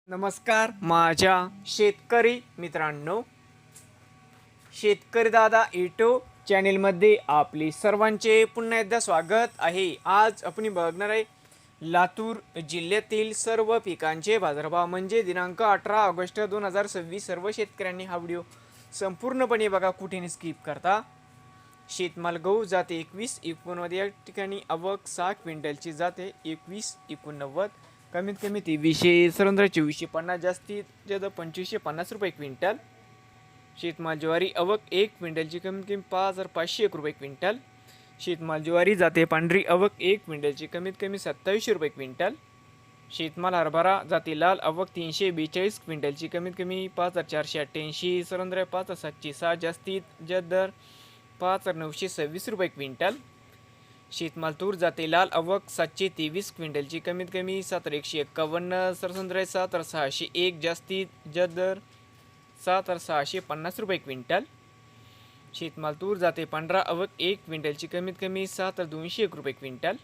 नमस्कार माझ्या शेतकरी मित्रांनो, शेतकरी दादा यूट्यूब चॅनेलमध्ये आपले सर्वांचे पुन्हा एकदा स्वागत आहे। आज आपण बघणार आहे लातूर जिल्ह्यातील सर्व पिकांचे बाजारभाव म्हणजे दिनांक 18 ऑगस्ट 2026। सर्व शेतकऱ्यांनी हा व्हिडिओ संपूर्णपणे बघा, कुठेही स्किप करता। शेतमाल गहू जाते 21-89 या ठिकाणी आवक 6 क्विंटलची जाते 21-89, कमीत कमी 2300-2450, जास्तीत जास्त 2550 रुपये क्विंटल। शेतमाल ज्वारी आवक 1 क्विंटलची कमीत कमी 5501 रुपये क्विंटल। शेतमाल ज्वारी जाते पांढरी आवक 1 क्विंटलची कमीत कमी 2700 रुपये क्विंटल। शेतमाल हरभरा जाते लाल आवक 342 क्विंटलची कमीत कमी 5488, सरंद्र 5706, जास्तीत जास्त दर 5926 रुपये क्विंटल। शेतमाल तूर जाते लाल आवक 723 क्विंटलची कमीत कमी 7151, सरसंद्र 7601, जास्तीत जास्त दर 7650 रुपये क्विंटल। शेतमाल तूर जाते पांढरा आवक 1 क्विंटलची कमीत कमी 7201 रुपये क्विंटल।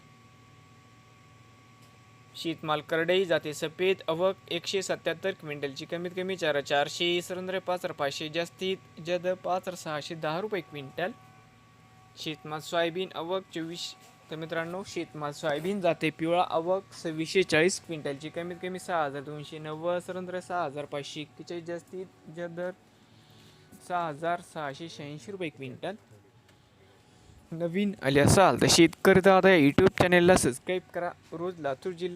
शेतमाल करडई जाते सफेद आवक 177 क्विंटलची कमीत कमी 4400, सरंद्र 5500, जास्तीत जास्त 5610 रुपये क्विंटल। शेतमाल सोयाबीन आवक 24, तर मित्रांनो शेतमाल सोयाबीन जाते पिवळा आवक 2640 क्विंटलची कमीत कमी 6290, सरंद्र 6541, जास्तीत जास्त दर 6686 रुपये क्विंटल। नवीन आले असाल तर शेतकरी दादा यूट्यूब चॅनेलला सबस्क्राईब करा। रोज लातूर जिल्ह्यात